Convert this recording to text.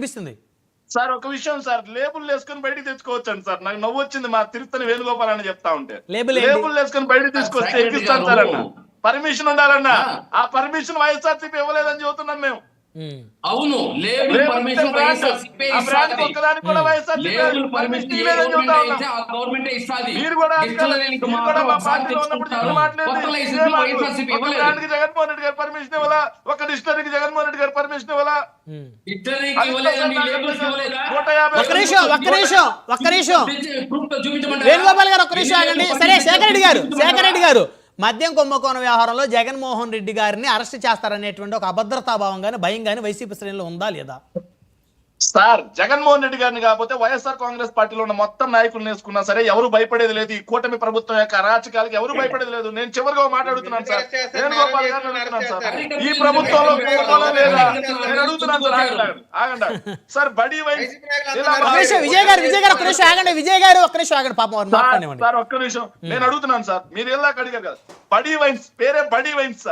అనిపిస్తుంది. సార్ ఒక విషయం సార్, లేబుల్ వేసుకొని బయటికి తెచ్చుకోవచ్చండి సార్. నాకు నవ్వు వచ్చింది మా తిరుత్తని వేణుగోపాల్ అని చెప్తా ఉంటే. లేబుల్ వేసుకొని బయటికి తీసుకొస్తే ఎక్కిస్తాను సార్ అన్న. పర్మిషన్ ఉండాలన్నా, ఆ పర్మిషన్ వైఎస్ఆర్సీపీ ఇవ్వలేదని చెబుతున్నాం మేము. అవును, లేబుల్ పర్మిషన్ వైఎస్ఆర్సీపీ ఇస్తాది. లేబుల్ పర్మిషన్ ఏ గవర్నమెంట్ అయితే ఆ గవర్నమెంట్ ఇస్తాది. డిస్టిలరీకి మాత్రం ఒకసారి తెచ్చుకుంటారు. కొత్త లైసెన్స్ వైఎస్ఆర్సీపీ ఇవ్వలేదు. జగన్మోహన్ రెడ్డి గారు పర్మిషన్ ఇవ్వాలా? ఒక డిస్టిలరీకి జగన్మోహన్ రెడ్డి గారు పర్మిషన్ ఇవ్వాలా? డిస్టిలరీకి ఇవ్వలేదండి, లేబుల్స్ ఇవ్వలేదా? ఒక్క నిమిషం వేణుగోపాల్ గారు ఒక్క నిమిషం ఆగండి. సరే శేఖర్ రెడ్డి గారు మద్యం కుంభకోణం వ్యవహారంలో జగన్మోహన్ రెడ్డి గారిని అరెస్ట్ చేస్తారనేటువంటి ఒక అభద్రతాభావం గానీ భయం గానీ వైసీపీ శ్రేణిలో ఉందా లేదా? సార్, జగన్మోహన్ రెడ్డి గారిని కాకపోతే వైఎస్ఆర్ కాంగ్రెస్ పార్టీలో ఉన్న మొత్తం నాయకులు వేసుకున్నా సరే ఎవరు భయపడేది లేదు. ఈ కూటమి ప్రభుత్వం యొక్క అరాచకాలకు ఎవరు భయపడేది లేదు. నేను చివరిగా మాట్లాడుతున్నాను సార్, వేణుగోపాల్ గారిని అడుగుతున్నాను సార్, ఈ ప్రభుత్వంలో లేదా నేను అడుగుతున్నాను సార్. ఆగండి సార్. బడి వైన్స్ విజయ్ గారు ఒక్క నిమిషం ఆగండి. విజయ్ గారు ఒక్క నిమిషం ఆగండి పాపం సార్, ఒక్క నిమిషం నేను అడుగుతున్నాను సార్. మీరు ఎలా అడిగారు కదా, బడి వైన్స్ పేరే బడి వైన్స్ సార్.